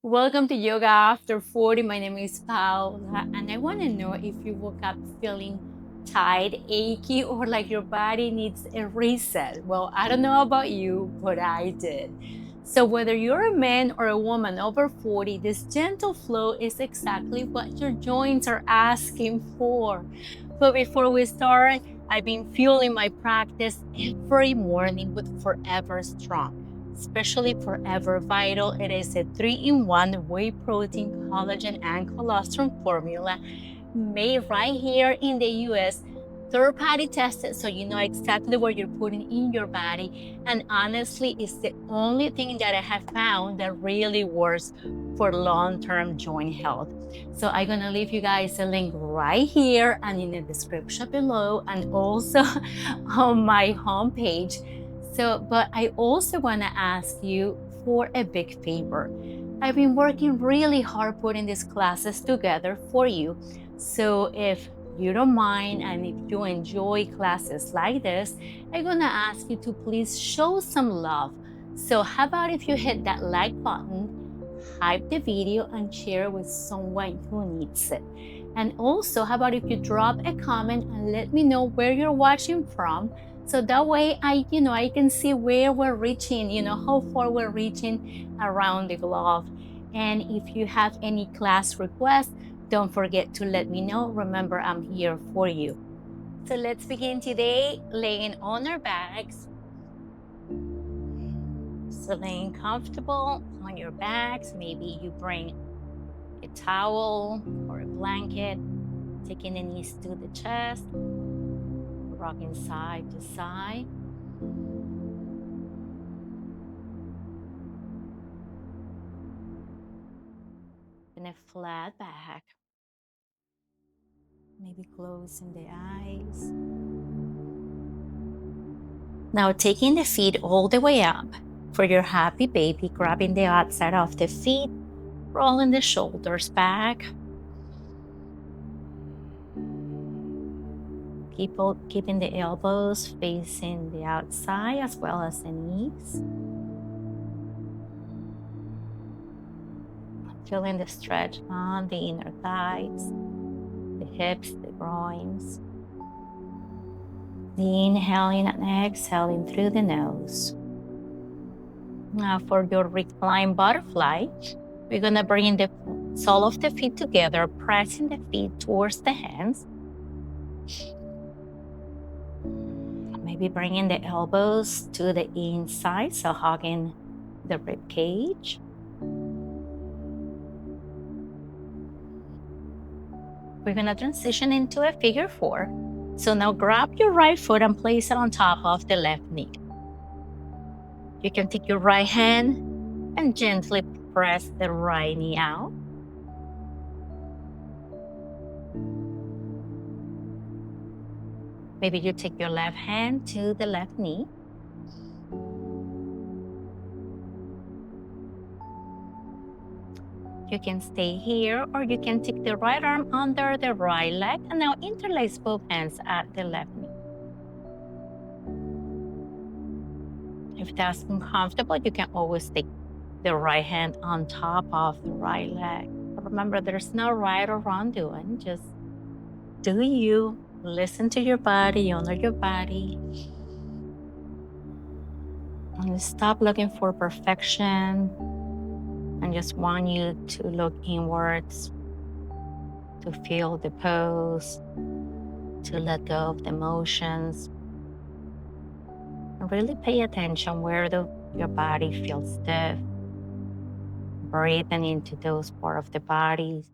Welcome to Yoga After 40. My name is Paula, and I want to know if you woke up feeling tired, achy, or like your body needs a reset. Well, I don't know about you, but I did. So, whether you're a man or a woman over 40, this gentle flow is exactly what your joints are asking for. But before we start, I've been fueling my practice every morning with Forever Strong. Especially Forever Vital, it is a 3-in-1 whey protein, collagen, and colostrum formula made right here in the US, third-party tested, so you know exactly what you're putting in your body. And honestly, it's the only thing that I have found that really works for long-term joint health. So I'm gonna leave you guys a link right here and in the description below, and also on my homepage. But I also want to ask you for a big favor. I've been working really hard putting these classes together for you. So if you don't mind and if you enjoy classes like this, I'm going to ask you to please show some love. So how about if you hit that like button, hype the video, and share it with someone who needs it. And also, how about if you drop a comment and let me know where you're watching from, so that way I can see where we're reaching, how far we're reaching around the globe. And if you have any class requests, don't forget to let me know. Remember, I'm here for you. So let's begin today laying on our backs. So laying comfortable on your backs. Maybe you bring a towel or a blanket, taking the knees to the chest, rocking side to side. And a flat back. Maybe closing the eyes. Now taking the feet all the way up for your happy baby, grabbing the outside of the feet, rolling the shoulders back. Keeping the elbows facing the outside as well as the knees. Feeling the stretch on the inner thighs, the hips, the groins. Inhaling and exhaling through the nose. Now for your Reclined Butterfly, we're going to bring the sole of the feet together, pressing the feet towards the hands. Maybe bringing the elbows to the inside, so hugging the rib cage. We're going to transition into a figure 4. So now grab your right foot and place it on top of the left knee. You can take your right hand and gently press the right knee out. Maybe you take your left hand to the left knee. You can stay here, or you can take the right arm under the right leg and now interlace both hands at the left knee. If that's uncomfortable, you can always take the right hand on top of the right leg. Remember, there's no right or wrong doing. Just do you. Listen to your body, honor your body. And stop looking for perfection. And just want you to look inwards, to feel the pose, to let go of the emotions. And really pay attention where your body feels stiff. Breathing into those parts of the body.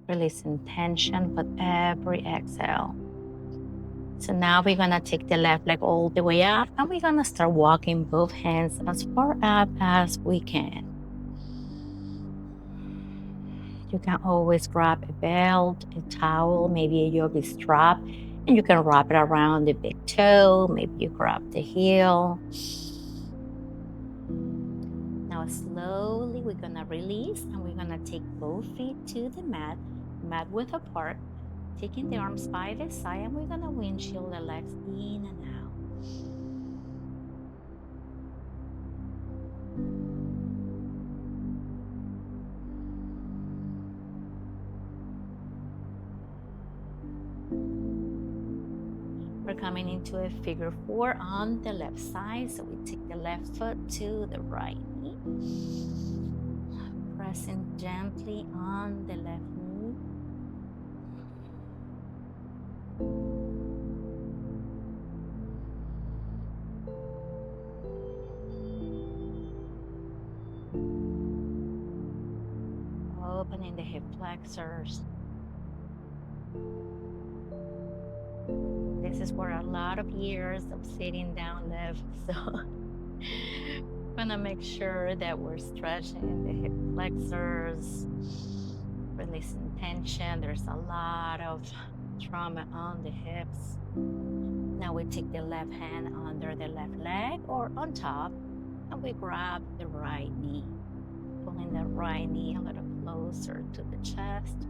Releasing tension with every exhale. So now we're going to take the left leg all the way up, and we're going to start walking both hands as far up as we can. You can always grab a belt, a towel, maybe a yoga strap, and you can wrap it around the big toe. Maybe you grab the heel. Now slowly we're going to release, and we're going to take both feet to the mat width apart, taking the arms by the side, and we're going to windshield the legs in and out. We're coming into a figure 4 on the left side. So we take the left foot to the right knee. Pressing gently on the left knee. Opening the hip flexors. This is where a lot of years of sitting down live. So I'm gonna make sure that we're stretching the hip flexors, releasing tension. There's a lot of trauma on the hips. Now we take the left hand under the left leg or on top, and we grab the right knee, pulling the right knee a little closer to the chest.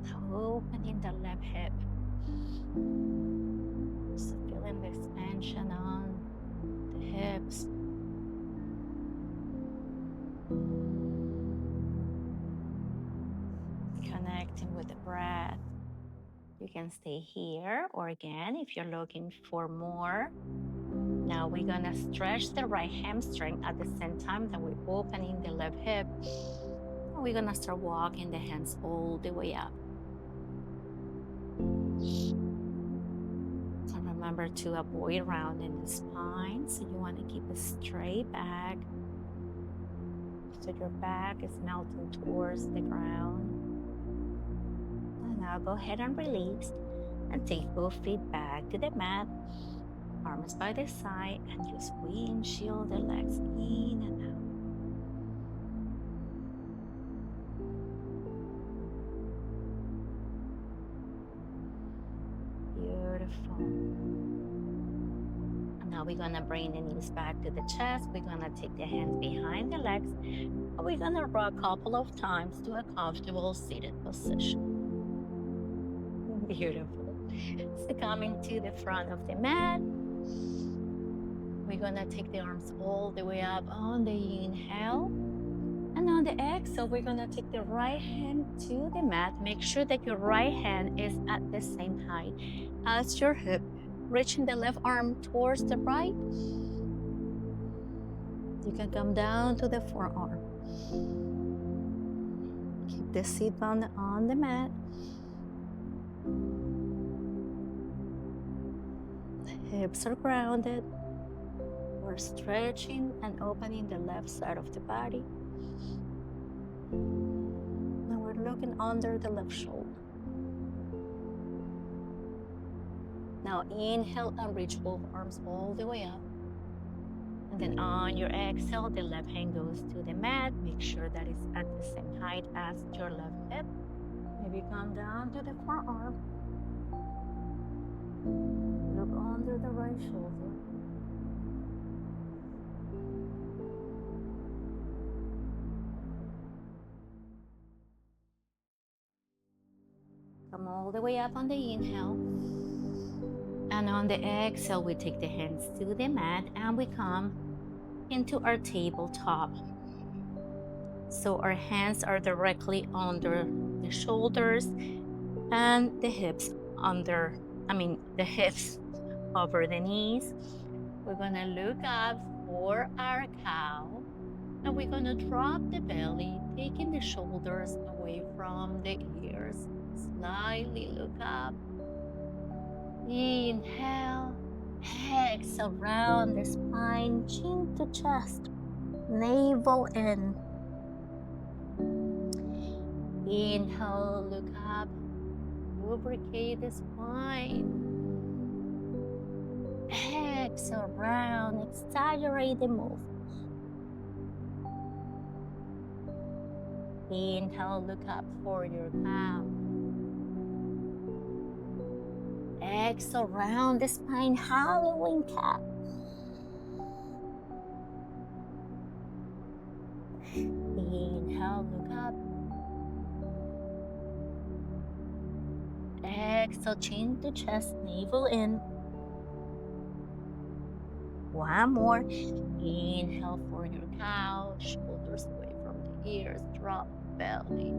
Now opening the left hip. Just feeling the expansion on the hips. Connecting with the breath. You can stay here, or again, if you're looking for more. Now we're gonna stretch the right hamstring at the same time that we're opening the left hip. And we're gonna start walking the hands all the way up. So remember to avoid rounding the spine. So you wanna keep a straight back. So your back is melting towards the ground. And now go ahead and release and take both feet back to the mat. Arms by the side, and just windshield the legs in and out. Beautiful. And now we're gonna bring the knees back to the chest. We're gonna take the hands behind the legs, and we're gonna rock a couple of times to a comfortable seated position. Beautiful. So coming to the front of the mat. We're gonna take the arms all the way up on the inhale. And on the exhale, we're gonna take the right hand to the mat. Make sure that your right hand is at the same height as your hip. Reaching the left arm towards the right. You can come down to the forearm. Keep the seat bone on the mat. The hips are grounded. We're stretching and opening the left side of the body. Now we're looking under the left shoulder. Now inhale and reach both arms all the way up. And then on your exhale, the left hand goes to the mat. Make sure that it's at the same height as your left hip. Maybe come down to the forearm. Look under the right shoulder. Come all the way up on the inhale. And on the exhale, we take the hands to the mat and we come into our tabletop. So our hands are directly under the shoulders and the hips the hips over the knees. We're gonna look up for our cow. And we're gonna drop the belly, taking the shoulders away from the ears. Slightly look up. Inhale. Exhale, round the spine, chin to chest, navel in. Inhale, look up. Lubricate the spine. Exhale, round, exaggerate the move. Inhale, look up for your cow. Exhale, round the spine, hallowing cat. Inhale, look up. Exhale, chin to chest, navel in. One more. Inhale for your cow, shoulders away from the ears, drop belly.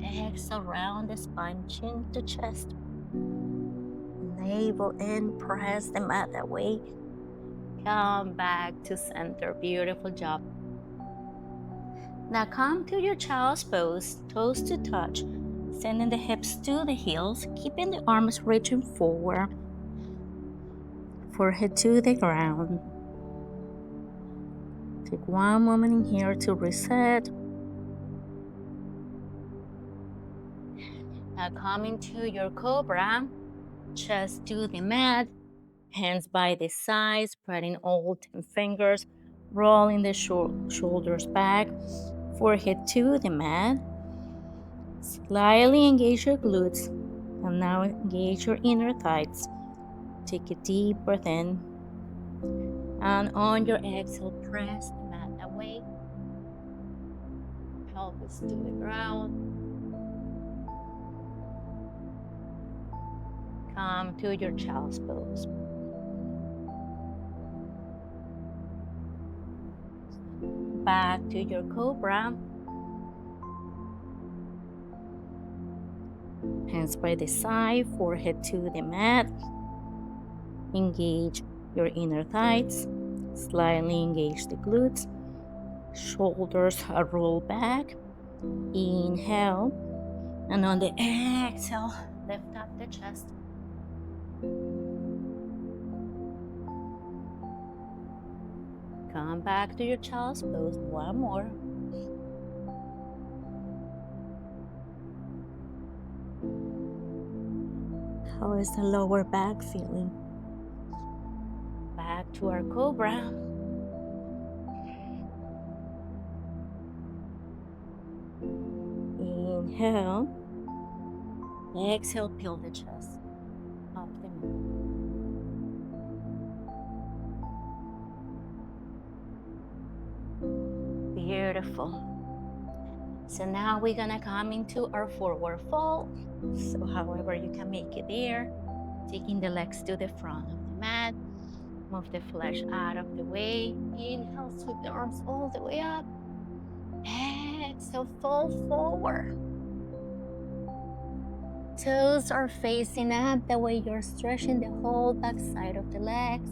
Exhale, round the spine, chin to chest. Navel in, press the mat away. Come back to center. Beautiful job. Now come to your child's pose, toes to touch, sending the hips to the heels, keeping the arms reaching forward, forehead to the ground. Take one moment in here to reset. Now come into your Cobra, chest to the mat, hands by the sides, spreading all 10 fingers, rolling the shoulders back, forehead to the mat. Slightly engage your glutes, and now engage your inner thighs. Take a deep breath in, and on your exhale, press the mat away. Pelvis to the ground. Come to your child's pose. Back to your Cobra. Hands by the side, forehead to the mat. Engage your inner thighs. Slightly engage the glutes. Shoulders are rolled back. Inhale. And on the exhale, lift up the chest. Come back to your child's pose. One more. How is the lower back feeling? Back to our Cobra. Inhale. Exhale, peel the chest off the mat. Beautiful. So now we're gonna come into our forward fold. So however you can make it there. Taking the legs to the front of the mat. Move the flesh out of the way. Inhale, sweep the arms all the way up. Exhale, fold forward. Toes are facing up, the way you're stretching the whole back side of the legs.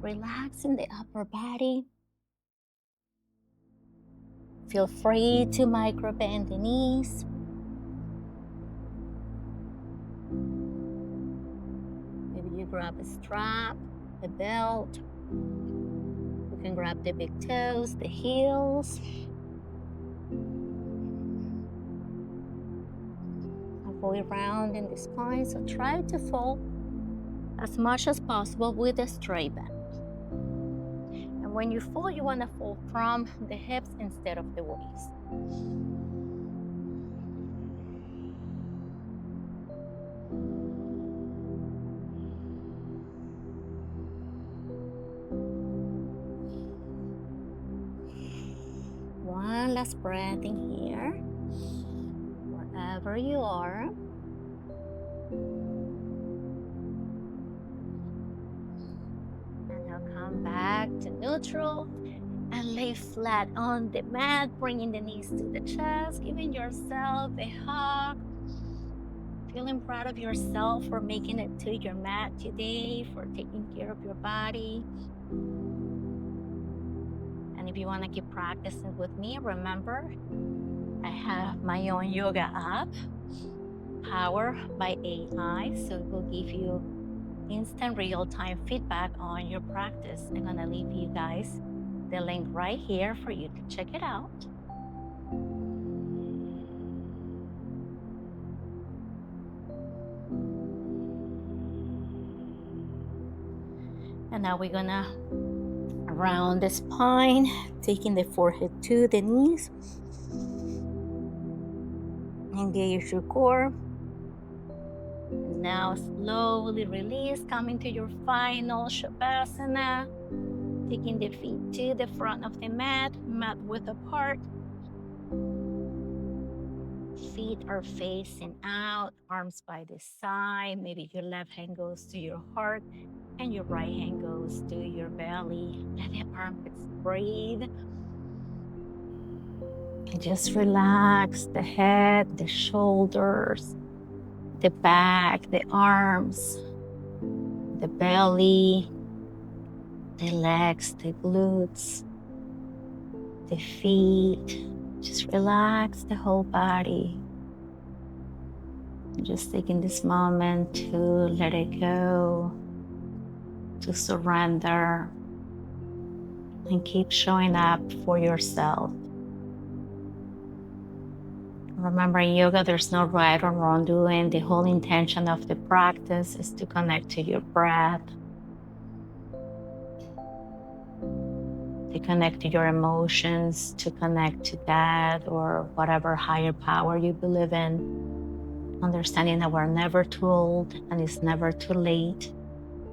Relaxing the upper body. Feel free to micro bend the knees. Maybe you grab a strap, a belt. You can grab the big toes, the heels. Avoid rounding the spine, so try to fold as much as possible with a straight back. And when you fold, you want to fold from the hips instead of the waist. One last breath in here, wherever you are. And now come back to neutral and lay flat on the mat, bringing the knees to the chest, giving yourself a hug. Feeling proud of yourself for making it to your mat today, for taking care of your body. And if you want to keep practicing with me, remember, I have my own yoga app, powered by AI, so it will give you instant real-time feedback on your practice. I'm gonna leave you guys the link right here for you to check it out. And now we're gonna round the spine, taking the forehead to the knees. Engage your core. And now slowly release, coming to your final Savasana. Taking the feet to the front of the mat, mat width apart. Feet are facing out, arms by the side. Maybe your left hand goes to your heart and your right hand goes to your belly. Let the armpits breathe. And just relax the head, the shoulders, the back, the arms, the belly, the legs, the glutes, the feet. Just relax the whole body. Just taking this moment to let it go, to surrender, and keep showing up for yourself. Remember, in yoga, there's no right or wrong doing. The whole intention of the practice is to connect to your breath, to connect to your emotions, to connect to God or whatever higher power you believe in. Understanding that we're never too old and it's never too late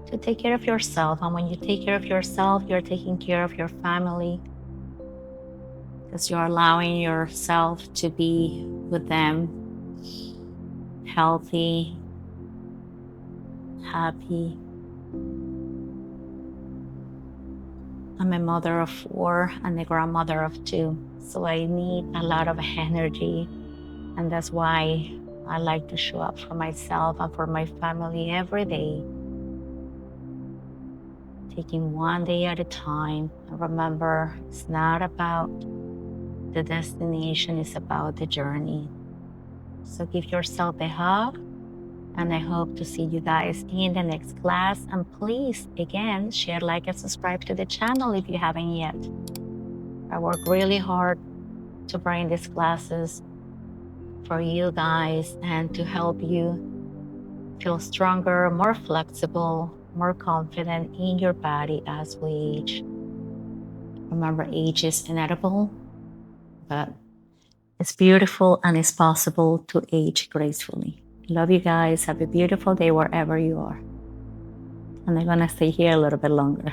to take care of yourself. And when you take care of yourself, you're taking care of your family, because you're allowing yourself to be with them, healthy, happy. I'm a mother of 4 and a grandmother of 2, so I need a lot of energy, and that's why I like to show up for myself and for my family every day, taking one day at a time. And remember, it's not about the destination, it's about the journey. So give yourself a hug, and I hope to see you guys in the next class. And please, again, share, like, and subscribe to the channel if you haven't yet. I work really hard to bring these classes for you guys and to help you feel stronger, more flexible, more confident in your body as we age. Remember, age is inevitable, but it's beautiful and it's possible to age gracefully. Love you guys. Have a beautiful day wherever you are. And I'm gonna stay here a little bit longer.